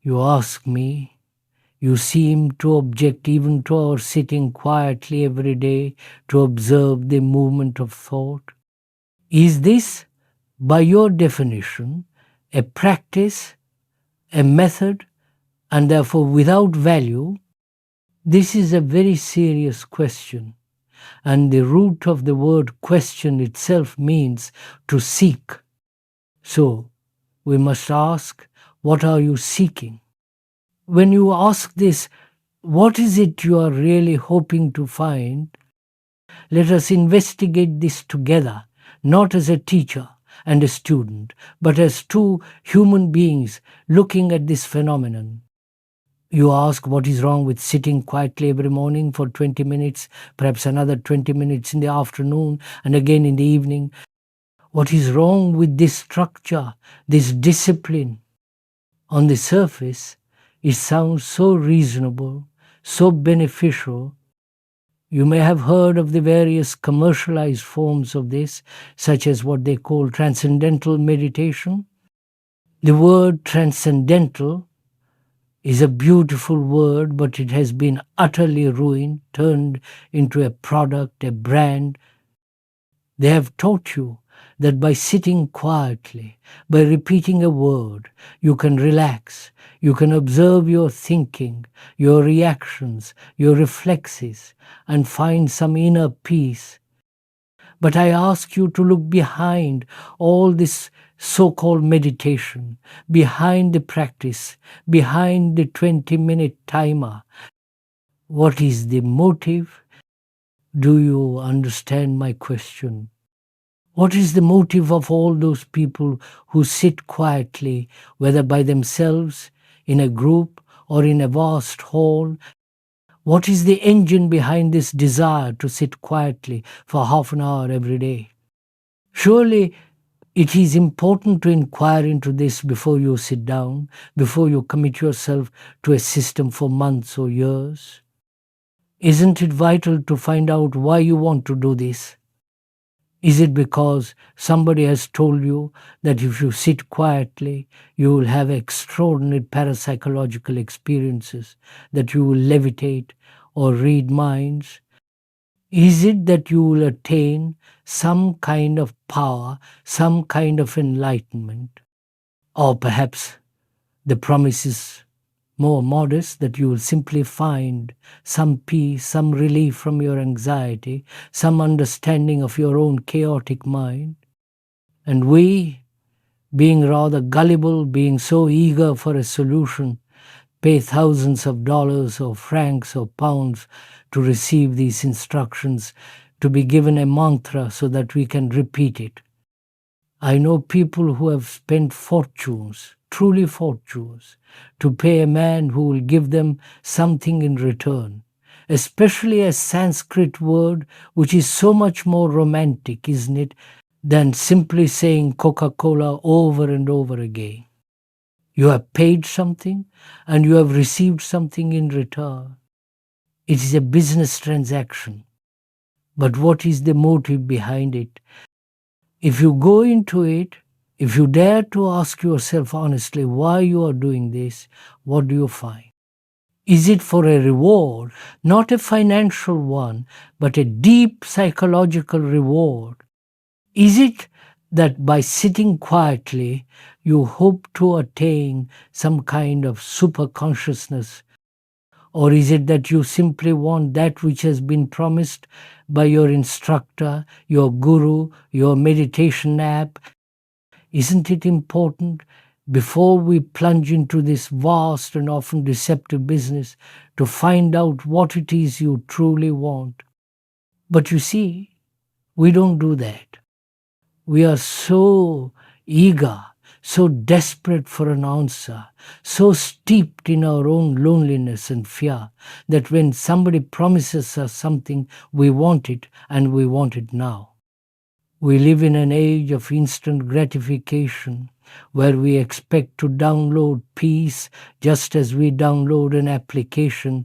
You ask me, you seem to object even to our sitting quietly every day to observe the movement of thought. Is this, by your definition, a practice, a method, and therefore without value? This is a very serious question, and the root of the word question itself means to seek. So, we must ask, what are you seeking? When you ask this, what is it you are really hoping to find? Let us investigate this together, not as a teacher and a student, but as two human beings looking at this phenomenon. You ask what is wrong with sitting quietly every morning for 20 minutes, perhaps another 20 minutes in the afternoon, and again in the evening. What is wrong with this structure, this discipline? On the surface, it sounds so reasonable, so beneficial. You may have heard of the various commercialized forms of this, such as what they call transcendental meditation. The word transcendental is a beautiful word, but it has been utterly ruined, turned into a product, a brand. They have taught you that by sitting quietly, by repeating a word, you can relax, you can observe your thinking, your reactions, your reflexes, and find some inner peace. But I ask you to look behind all this so-called meditation, behind the practice, behind the 20-minute timer. What is the motive? Do you understand my question? What is the motive of all those people who sit quietly, whether by themselves, in a group, or in a vast hall? What is the engine behind this desire to sit quietly for half an hour every day? Surely it is important to inquire into this before you sit down, before you commit yourself to a system for months or years. Isn't it vital to find out why you want to do this? Is it because somebody has told you that if you sit quietly, you will have extraordinary parapsychological experiences, that you will levitate or read minds? Is it that you will attain some kind of power, some kind of enlightenment? Or perhaps the promise is more modest, that you will simply find some peace, some relief from your anxiety, some understanding of your own chaotic mind. And we, being rather gullible, being so eager for a solution, pay thousands of dollars or francs or pounds to receive these instructions, to be given a mantra so that we can repeat it. I know people who have spent fortunes, truly fortunes, to pay a man who will give them something in return, especially a Sanskrit word which is so much more romantic, isn't it, than simply saying Coca-Cola over and over again. You have paid something and you have received something in return. It is a business transaction. But what is the motive behind it? If you go into it, if you dare to ask yourself honestly why you are doing this, what do you find? Is it for a reward, not a financial one, but a deep psychological reward? Is it that by sitting quietly, you hope to attain some kind of super consciousness? Or is it that you simply want that which has been promised by your instructor, your guru, your meditation app? Isn't it important, before we plunge into this vast and often deceptive business, to find out what it is you truly want? But you see, we don't do that. We are so eager, so desperate for an answer, so steeped in our own loneliness and fear, that when somebody promises us something, we want it, and we want it now. We live in an age of instant gratification, where we expect to download peace just as we download an application.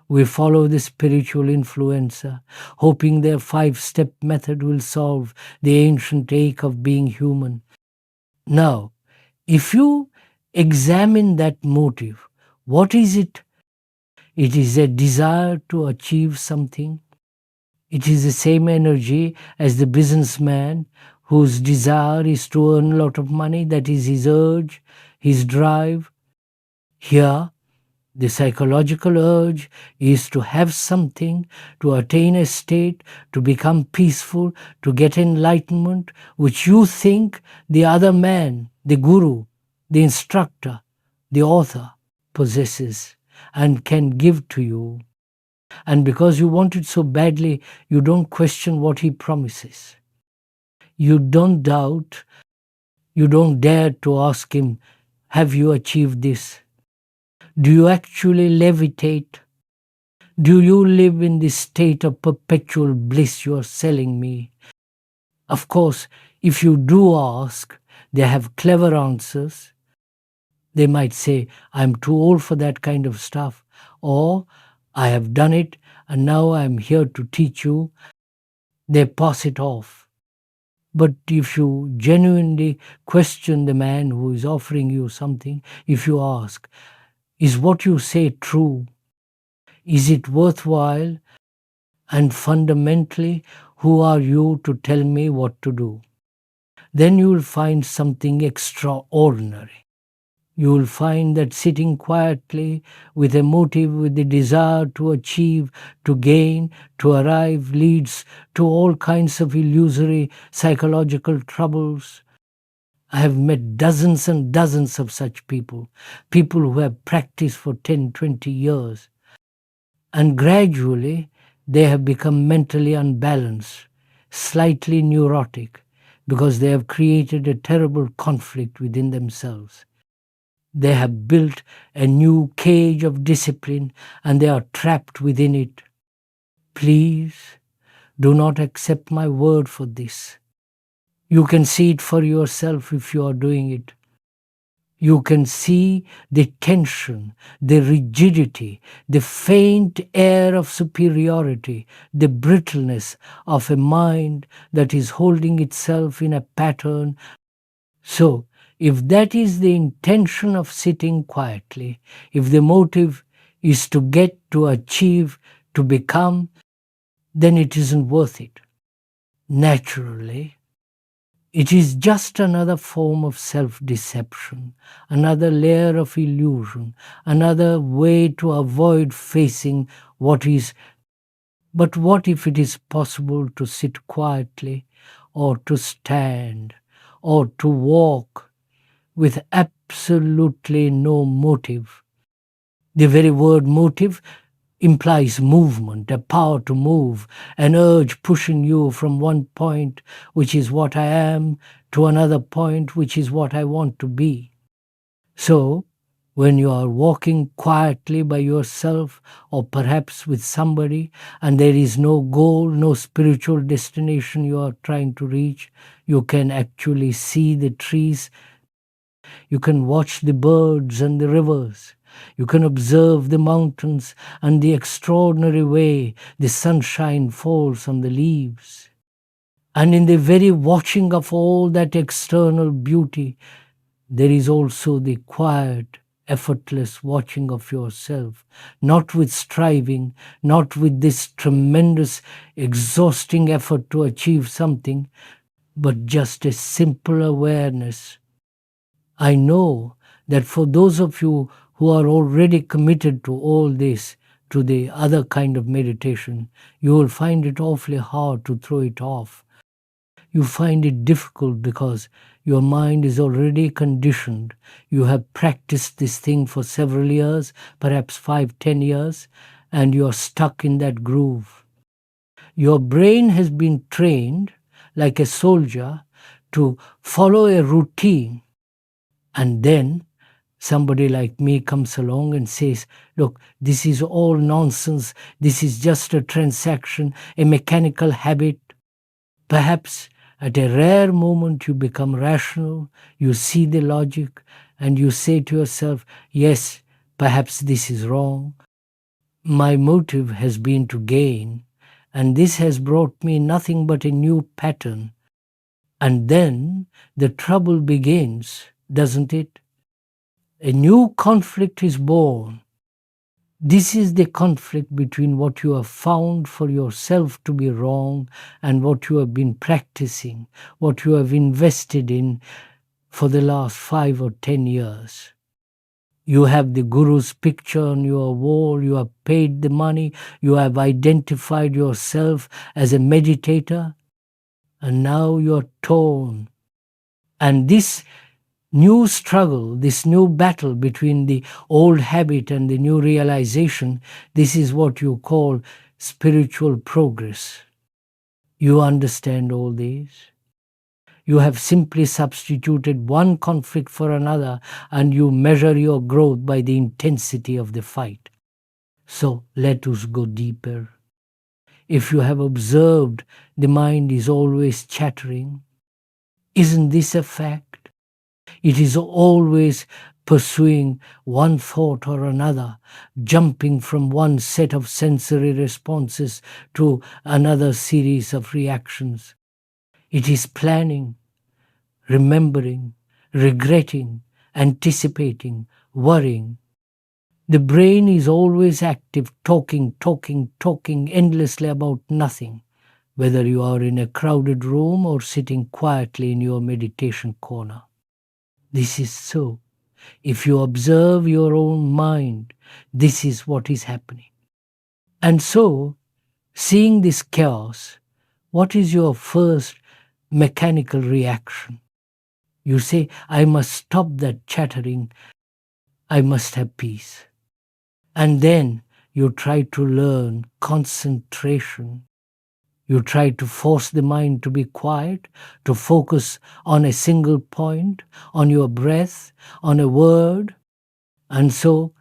We follow the spiritual influencer, hoping their 5-step method will solve the ancient ache of being human. Now, if you Examine that motive. What is it? It is a desire to achieve something. It is the same energy as the businessman whose desire is to earn a lot of money. That is his urge, his drive. Here, the psychological urge is to have something, to attain a state, to become peaceful, to get enlightenment, which you think the other man, the guru, the instructor, the author possesses and can give to you. And because you want it so badly, you don't question what he promises. You don't doubt, you don't dare to ask him, have you achieved this? Do you actually levitate? Do you live in this state of perpetual bliss you are selling me? Of course, if you do ask, they have clever answers. They might say, I'm too old for that kind of stuff, or I have done it and now I'm here to teach you. They pass it off. But if you genuinely question the man who is offering you something, if you ask, is what you say true? Is it worthwhile? And fundamentally, who are you to tell me what to do? Then you will find something extraordinary. You will find that sitting quietly with a motive, with the desire to achieve, to gain, to arrive, leads to all kinds of illusory psychological troubles. I have met dozens and dozens of such people, people who have practiced for 10, 20 years. And gradually, they have become mentally unbalanced, slightly neurotic, because they have created a terrible conflict within themselves. They have built a new cage of discipline and they are trapped within it. Please do not accept my word for this. You can see it for yourself if you are doing it. You can see the tension, the rigidity, the faint air of superiority, the brittleness of a mind that is holding itself in a pattern. So, if that is the intention of sitting quietly, if the motive is to get, to achieve, to become, then it isn't worth it. Naturally, it is just another form of self-deception, another layer of illusion, another way to avoid facing what is. But what if it is possible to sit quietly, or to stand, or to walk with absolutely no motive? The very word motive implies movement, a power to move, an urge pushing you from one point, which is what I am, to another point, which is what I want to be. So, when you are walking quietly by yourself, or perhaps with somebody, and there is no goal, no spiritual destination you are trying to reach, you can actually see the trees. You can watch the birds and the rivers. You can observe the mountains and the extraordinary way the sunshine falls on the leaves. And in the very watching of all that external beauty, there is also the quiet, effortless watching of yourself, not with striving, not with this tremendous, exhausting effort to achieve something, but just a simple awareness. I know that for those of you who are already committed to all this, to the other kind of meditation, you will find it awfully hard to throw it off. You find it difficult because your mind is already conditioned. You have practiced this thing for several years, perhaps 5, 10 years, and you are stuck in that groove. Your brain has been trained, like a soldier, to follow a routine. And then somebody like me comes along and says, look, this is all nonsense. This is just a transaction, a mechanical habit. Perhaps at a rare moment you become rational, you see the logic, and you say to yourself, yes, perhaps this is wrong. My motive has been to gain, and this has brought me nothing but a new pattern. And then the trouble begins, doesn't it? A new conflict is born. This is the conflict between what you have found for yourself to be wrong and what you have been practicing, what you have invested in for the last 5 or 10 years. You have the guru's picture on your wall, you have paid the money, you have identified yourself as a meditator, and now you're torn. And this new struggle, this new battle between the old habit and the new realization, this is what you call spiritual progress. You understand all these? You have simply substituted one conflict for another, and you measure your growth by the intensity of the fight. So let us go deeper. If you have observed the mind is always chattering, isn't this a fact? It is always pursuing one thought or another, jumping from one set of sensory responses to another series of reactions. It is planning, remembering, regretting, anticipating, worrying. The brain is always active, talking endlessly about nothing, whether you are in a crowded room or sitting quietly in your meditation corner. This is so. If you observe your own mind, this is what is happening. And so, seeing this chaos, what is your first mechanical reaction? You say, I must stop that chattering. I must have peace. And then you try to learn concentration. You try to force the mind to be quiet, to focus on a single point, on your breath, on a word. And so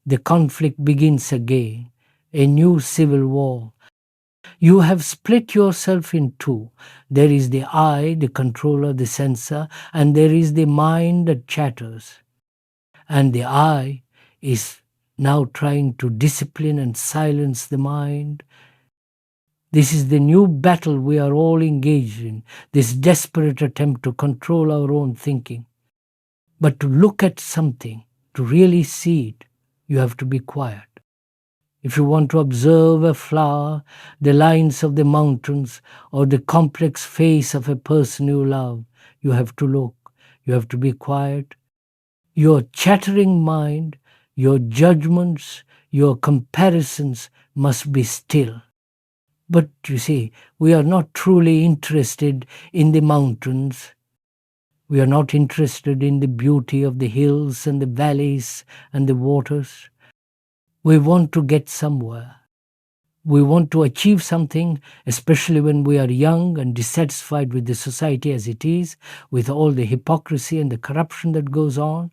the conflict begins again, a new civil war. You have split yourself in two. There is the I, the controller, the sensor, and there is the mind that chatters. And the I is now trying to discipline and silence the mind. This is the new battle we are all engaged in, this desperate attempt to control our own thinking. But to look at something, to really see it, you have to be quiet. If you want to observe a flower, the lines of the mountains, or the complex face of a person you love, you have to look. You have to be quiet. Your chattering mind, your judgments, your comparisons must be still. But you see, we are not truly interested in the mountains. We are not interested in the beauty of the hills and the valleys and the waters. We want to get somewhere. We want to achieve something, especially when we are young and dissatisfied with the society as it is, with all the hypocrisy and the corruption that goes on.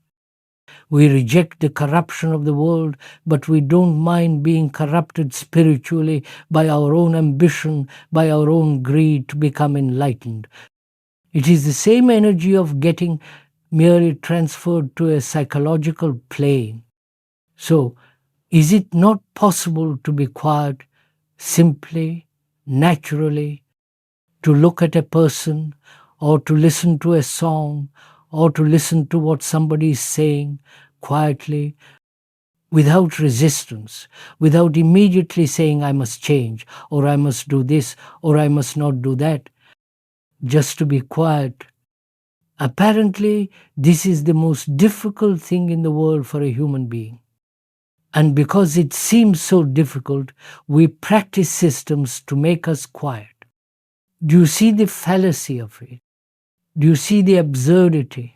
We reject the corruption of the world, but we don't mind being corrupted spiritually by our own ambition, by our own greed to become enlightened. It is the same energy of getting merely transferred to a psychological plane. So, is it not possible to be quiet, simply, naturally, to look at a person, or to listen to a song, or to listen to what somebody is saying quietly, without resistance, without immediately saying, I must change, or I must do this, or I must not do that, just to be quiet? Apparently, this is the most difficult thing in the world for a human being. And because it seems so difficult, we practice systems to make us quiet. Do you see the fallacy of it? Do you see the absurdity?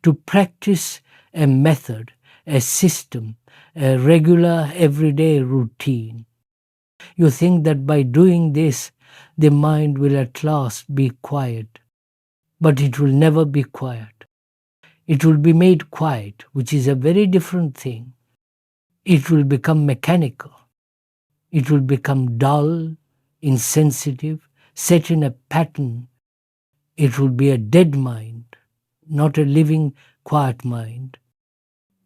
To practice a method, a system, a regular everyday routine. You think that by doing this, the mind will at last be quiet. But it will never be quiet. It will be made quiet, which is a very different thing. It will become mechanical. It will become dull, insensitive, set in a pattern. It will be a dead mind, not a living, quiet mind.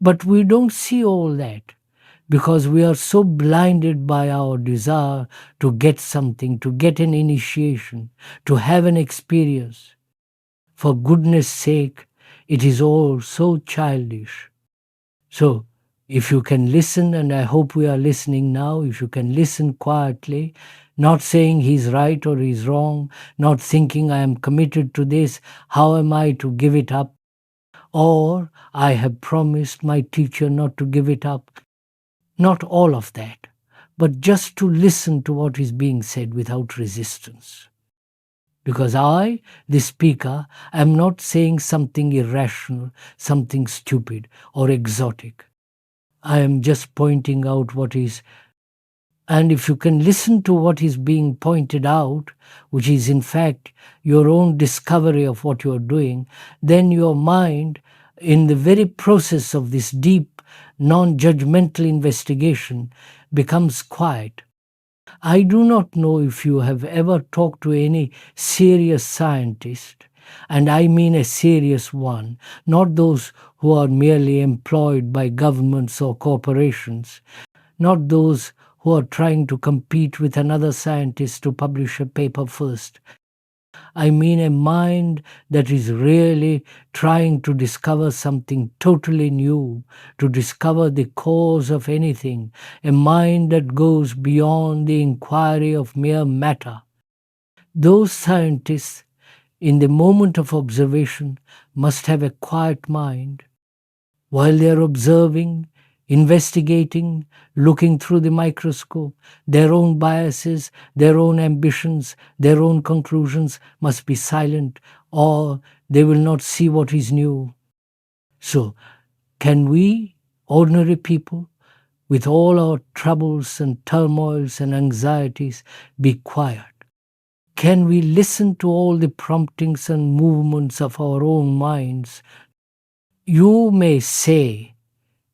But we don't see all that because we are so blinded by our desire to get something, to get an initiation, to have an experience. For goodness sake, it is all so childish. So, if you can listen, and I hope we are listening now, if you can listen quietly, not saying he's right or he's wrong, not thinking I am committed to this, how am I to give it up? Or I have promised my teacher not to give it up. Not all of that, but just to listen to what is being said without resistance. Because I, the speaker, am not saying something irrational, something stupid or exotic. I am just pointing out what is. And if you can listen to what is being pointed out, which is in fact your own discovery of what you are doing, then your mind, in the very process of this deep, non judgmental investigation, becomes quiet. I do not know if you have ever talked to any serious scientist, and I mean a serious one, not those who are merely employed by governments or corporations, not those who are trying to compete with another scientist to publish a paper first. I mean a mind that is really trying to discover something totally new, to discover the cause of anything, a mind that goes beyond the inquiry of mere matter. Those scientists, in the moment of observation, must have a quiet mind. While they are observing, investigating, looking through the microscope, their own biases, their own ambitions, their own conclusions must be silent, or they will not see what is new. So, can we, ordinary people, with all our troubles and turmoils and anxieties, be quiet? Can we listen to all the promptings and movements of our own minds? You may say,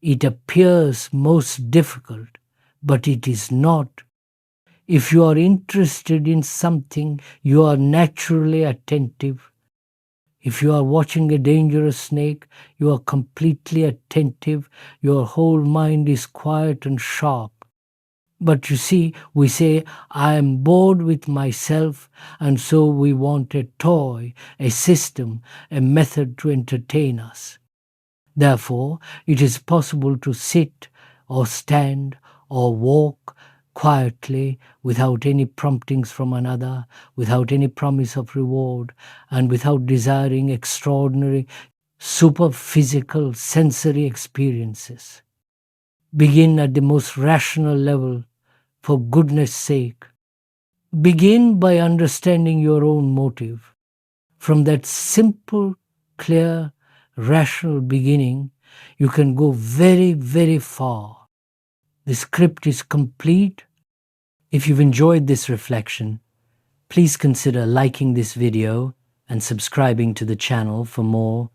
it appears most difficult, but it is not. If you are interested in something, you are naturally attentive. If you are watching a dangerous snake, you are completely attentive. Your whole mind is quiet and sharp. But you see, we say, I am bored with myself, and so we want a toy, a system, a method to entertain us. Therefore, it is possible to sit or stand or walk quietly without any promptings from another, without any promise of reward, and without desiring extraordinary, superphysical sensory experiences. Begin at the most rational level, for goodness sake. Begin by understanding your own motive. From that simple, clear, rational beginning, you can go very, very far. The script is complete. If you've enjoyed this reflection, please consider liking this video and subscribing to the channel for more